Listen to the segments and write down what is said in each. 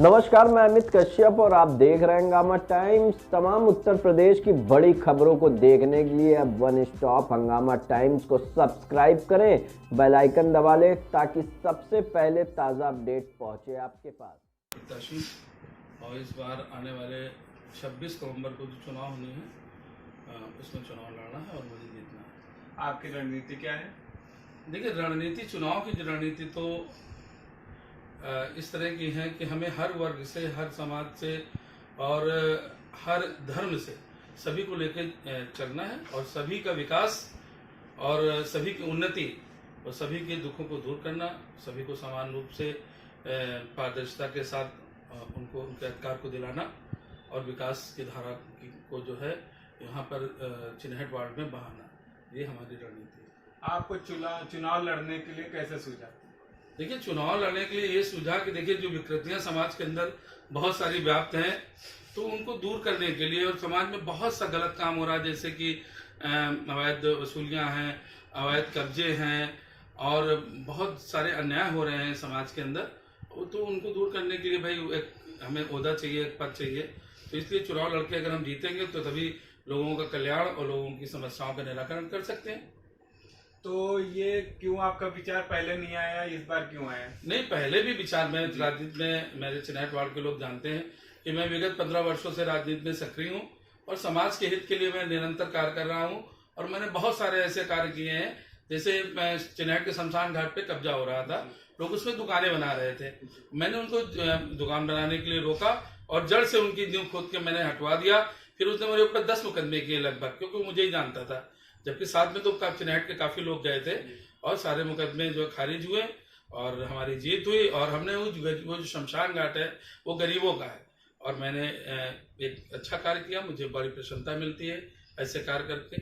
नमस्कार, मैं अमित कश्यप और आप देख रहे हैं हंगामा टाइम्स। तमाम उत्तर प्रदेश की बड़ी खबरों को देखने के लिए अब वन स्टॉप हंगामा टाइम्स को सब्सक्राइब करें, बेल आइकन दबा लें ताकि सबसे पहले ताज़ा अपडेट पहुंचे आपके पास। और इस बार आने वाले 26 नवंबर को जो चुनाव होने हैं उसमें चुनाव लड़ना है और मुझे जीतना है। आपकी रणनीति क्या है? देखिए, रणनीति, चुनाव की रणनीति तो इस तरह की है कि हमें हर वर्ग से, हर समाज से और हर धर्म से सभी को लेकर चलना है और सभी का विकास और सभी की उन्नति और सभी के दुखों को दूर करना, सभी को समान रूप से पारदर्शिता के साथ उनको उनके अधिकार को दिलाना और विकास की धारा को जो है यहाँ पर चिन्हट वार्ड में बहाना, ये हमारी रणनीति है। आपको चुनाव लड़ने के लिए कैसे सूझा? देखिए, चुनाव लड़ने के लिए ये सूझा कि देखिए, जो विकृतियां समाज के अंदर बहुत सारी व्याप्त हैं, तो उनको दूर करने के लिए, और समाज में बहुत सा गलत काम हो रहा है, जैसे कि अवैध वसूलियां हैं, अवैध कब्जे हैं और बहुत सारे अन्याय हो रहे हैं समाज के अंदर, तो उनको दूर करने के लिए भाई हमें ओहदा चाहिए, एक पद चाहिए। तो इसलिए चुनाव लड़के अगर हम जीतेंगे तो तभी लोगों का कल्याण और लोगों की समस्याओं का निराकरण कर सकते हैं। तो ये क्यों आपका विचार पहले नहीं आया, इस बार क्यों आया? नहीं, पहले भी विचार, मैं राजनीति में, मेरे चिन्हट वार्ड के लोग जानते हैं कि मैं विगत 15 वर्षों से राजनीति में सक्रिय हूँ और समाज के हित के लिए मैं निरंतर कार्य कर रहा हूँ। और मैंने बहुत सारे ऐसे कार्य किए हैं, जैसे मैं चिन्हट के शमशान घाट पे कब्जा हो रहा था, लोग उसमें दुकानें बना रहे थे, मैंने उनको दुकान बनाने के लिए रोका और जड़ से उनकी नींव खोद के मैंने हटवा दिया। फिर उसने मेरे ऊपर 10 मुकदमे किए लगभग, क्योंकि मुझे ही जानता था, जबकि साथ में तो चिन्हट के काफी लोग गए थे और सारे मुकदमे जो खारिज हुए और हमारी जीत हुई। और हमने वो जो शमशान घाट है वो गरीबों का है और मैंने एक अच्छा कार्य किया, मुझे बड़ी प्रसन्नता मिलती है ऐसे कार्य करके।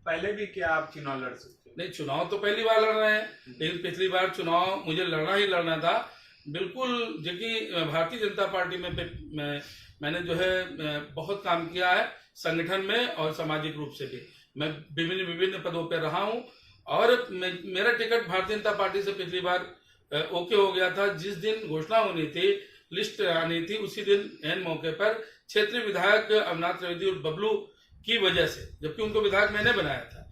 पहले भी क्या आप चुनाव लड़ सकते? नहीं, चुनाव तो पहली बार लड़ रहे हैं, लेकिन पिछली बार चुनाव मुझे लड़ना ही लड़ना था बिल्कुल, जो कि भारतीय जनता पार्टी में मैंने जो है बहुत काम किया है संगठन में और सामाजिक रूप से भी। मैं विभिन्न पदों पर रहा हूं और मेरा टिकट भारतीय जनता पार्टी से पिछली बार ओके हो गया था। जिस दिन घोषणा होनी थी, लिस्ट आनी थी, उसी दिन एन मौके पर क्षेत्रीय विधायक अमरनाथ त्रिवेदी और बबलू की वजह से, जबकि उनको विधायक मैंने बनाया था,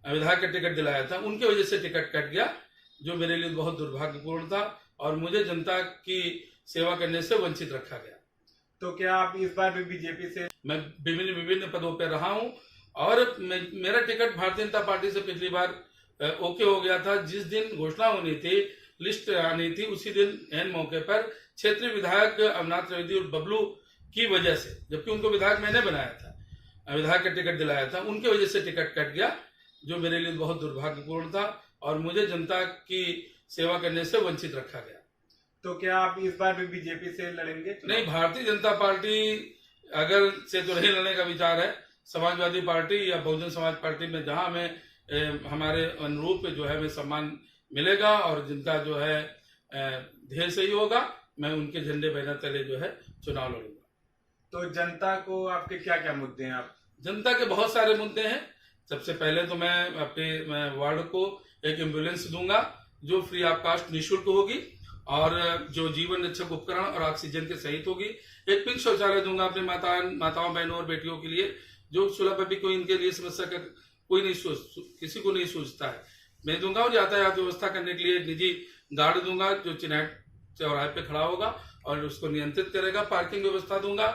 विधायक का टिकट दिलाया था, उनकी वजह से टिकट कट गया, जो मेरे लिए बहुत दुर्भाग्यपूर्ण था और मुझे जनता की सेवा करने से वंचित रखा गया। तो क्या आप इस बार भी बीजेपी से? मैं विभिन्न पदों पर रहा हूं और मेरा टिकट भारतीय जनता पार्टी से पिछली बार ओके हो गया था। जिस दिन घोषणा होनी थी, लिस्ट आनी थी, उसी दिन एन मौके पर क्षेत्रीय विधायक अमरनाथ त्रिवेदी और बबलू की वजह से, जबकि उनको विधायक मैंने बनाया था, विधायक का टिकट दिलाया था, उनकी वजह से टिकट कट गया, जो मेरे लिए बहुत दुर्भाग्यपूर्ण था और मुझे जनता की सेवा करने से वंचित रखा गया। तो क्या आप इस बार भी बीजेपी से लड़ेंगे? नहीं, भारतीय जनता पार्टी अगर से तो नहीं लड़ने का विचार है। समाजवादी पार्टी या बहुजन समाज पार्टी में जहां हमें हमारे अनुरूप जो है हमें सम्मान मिलेगा और जिनका जो है ध्येय सही होगा, मैं उनके झंडे बैनर तले जो है चुनाव लड़ूंगा। तो जनता को आपके क्या क्या मुद्दे हैं? आप जनता के बहुत सारे मुद्दे हैं। सबसे पहले तो मैं अपने वार्ड को एक एम्बुलेंस दूंगा जो फ्री ऑफ कास्ट निःशुल्क होगी और जो जीवन रक्षक उपकरण और ऑक्सीजन के सहित होगी। एक पिंक शौचालय दूंगा अपने माताओं बहनों और बेटियों के लिए, जो सुलभ अभी कोई इनके लिए समस्या का कोई नहीं किसी को नहीं सोचता है, मैं दूंगा। और यातायात व्यवस्था करने के लिए एक निजी गार्ड दूंगा जो चिन्हट चौराहे पे खड़ा होगा और उसको नियंत्रित करेगा। पार्किंग व्यवस्था दूंगा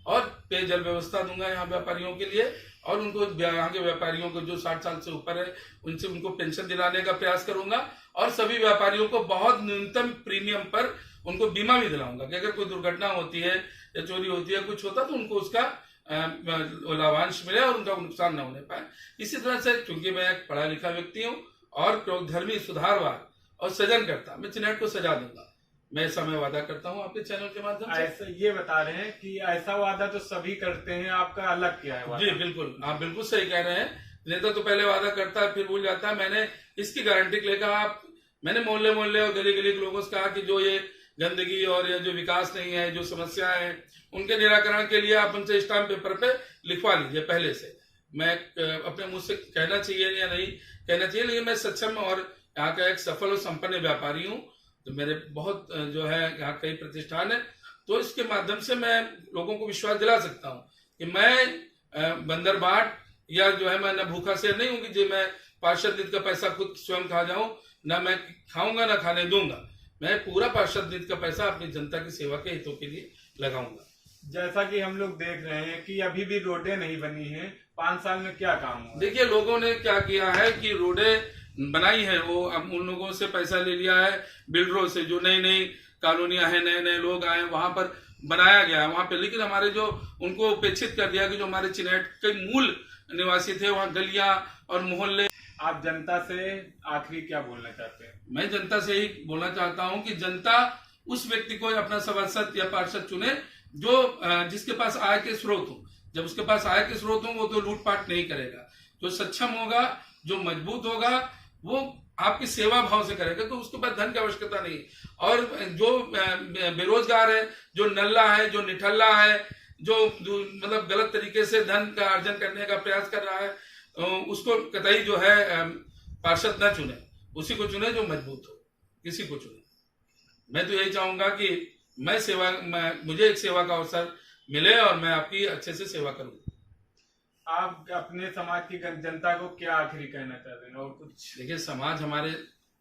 और पेयजल व्यवस्था दूंगा यहाँ व्यापारियों के लिए, और उनको यहाँ के व्यापारियों को जो 60 साल से ऊपर है उनसे उनको पेंशन दिलाने का प्रयास करूंगा और सभी व्यापारियों को बहुत न्यूनतम प्रीमियम पर उनको बीमा भी दिलाऊंगा कि अगर कोई दुर्घटना होती है या चोरी होती है, कुछ होता, तो उनको उसका लाभांश मिले और उनका नुकसान न होने पाए। इसी तरह से चूंकि मैं एक पढ़ा लिखा व्यक्ति हूँ और धर्मी सुधारवाद और सृजन करता, मैं चिन्हट को सजा दूंगा। मैं ऐसा मैं वादा करता हूँ आपके चैनल के माध्यम से। ऐसा ये बता रहे हैं कि ऐसा वादा तो सभी करते हैं, आपका अलग क्या है वादा? जी बिल्कुल, आप बिल्कुल सही कह रहे हैं। नेता तो पहले वादा करता है फिर भूल जाता है। मैंने इसकी गारंटी लेकर मैंने मोहल्ले और गली के लोगों से कहा कि जो ये गंदगी और ये जो विकास नहीं है, जो समस्या है, उनके निराकरण के लिए आप उनसे स्टाम्प पेपर पे लिखवा लीजिए पहले से। मैं अपने मुझ से कहना चाहिए या नहीं कहना चाहिए, लेकिन मैं सक्षम और यहाँ का एक सफल और संपन्न व्यापारी हूँ। तो मेरे बहुत जो है यहाँ कई प्रतिष्ठान है तो इसके माध्यम से मैं लोगों को विश्वास दिला सकता हूँ कि मैं बंदरबाट या जो है मैं न भूखा शेर नहीं हूँ कि जो मैं पार्षद निधि का पैसा खुद स्वयं खा जाऊं, ना मैं खाऊंगा ना खाने दूंगा। मैं पूरा पार्षद निधि का पैसा अपनी जनता की सेवा के हितों के लिए लगाऊंगा। जैसा कि हम लोग देख रहे हैं कि अभी भी रोडें नहीं बनी हैं, 5 साल में क्या काम हुआ? देखिए, लोगों ने क्या किया है कि रोडें बनाई है, वो अब उन लोगों से पैसा ले लिया है बिल्डरों से, जो नई नई कॉलोनियां हैं, नए नए लोग आए, वहां पर बनाया गया है वहां पे। लेकिन हमारे जो उनको उपेक्षित कर दिया कि जो हमारे चिन्हट के मूल निवासी थे, वहाँ गलियां और मोहल्ले। आप जनता से आखिरी क्या बोलना चाहते हैं? मैं जनता से ही बोलना चाहता हूं कि जनता उस व्यक्ति को अपना सभासद या पार्षद चुने जो जिसके पास आय के स्रोत हो। जब उसके पास आय के स्रोत हो, वो तो लूटपाट नहीं करेगा। जो सक्षम होगा, जो मजबूत होगा, वो आपकी सेवा भाव से करेगा, तो उसके पास धन की आवश्यकता नहीं। और जो बेरोजगार है, जो नल्ला है, जो निठल्ला है, जो मतलब गलत तरीके से धन का अर्जन करने का प्रयास कर रहा है, उसको कतई जो है पार्षद न चुने, उसी को चुने जो मजबूत हो, किसी को चुने। मैं तो यही चाहूंगा कि मुझे एक सेवा का अवसर मिले और मैं आपकी अच्छे से सेवा करूं। आप अपने समाज की जनता को क्या आखिरी कहना चाहते हैं? और कुछ? देखिए, समाज हमारे,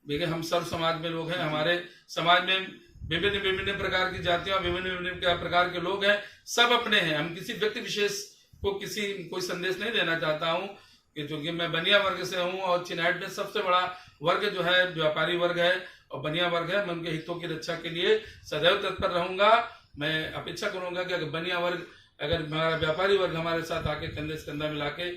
देखिए हम सर्व समाज में लोग हैं। हमारे समाज में विभिन्न विभिन्न प्रकार की जातियां, विभिन्न विभिन्न प्रकार के लोग हैं, सब अपने हैं। हम किसी व्यक्ति विशेष को कोई संदेश नहीं देना चाहता हूं कि चूंकि मैं बनिया वर्ग से हूं और चिन्हट में सबसे बड़ा वर्ग जो है व्यापारी वर्ग है और बनिया वर्ग है, मैं उनके हितों की रक्षा के लिए सदैव तत्पर रहूंगा। मैं अपेक्षा करूंगा कि अगर बनिया वर्ग, अगर हमारा व्यापारी वर्ग हमारे साथ आके कंधे से कंधा मिला के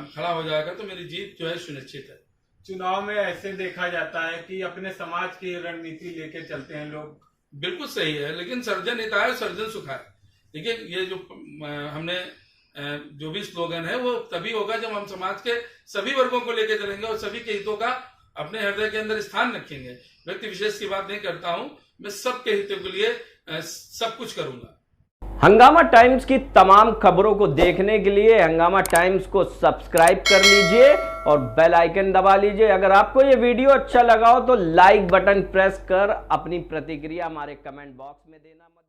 खड़ा हो जाएगा तो मेरी जीत जो है सुनिश्चित है। चुनाव में ऐसे देखा जाता है कि अपने समाज की रणनीति लेके चलते हैं लोग। बिल्कुल सही है, लेकिन सर्जन हित है, सर्जन सुख है। देखिए, ये जो हमने जो भी स्लोगन है वो तभी होगा जब हम समाज के सभी वर्गों को लेकर चलेंगे और सभी के हितों का अपने हृदय के अंदर स्थान रखेंगे। व्यक्ति विशेष की बात नहीं करता हूं, मैं सबके हितों के लिए सब कुछ करूंगा। हंगामा टाइम्स की तमाम खबरों को देखने के लिए हंगामा टाइम्स को सब्सक्राइब कर लीजिए और बेल आइकन दबा लीजिए। अगर आपको ये वीडियो अच्छा लगा हो तो लाइक बटन प्रेस कर अपनी प्रतिक्रिया हमारे कमेंट बॉक्स में देना मत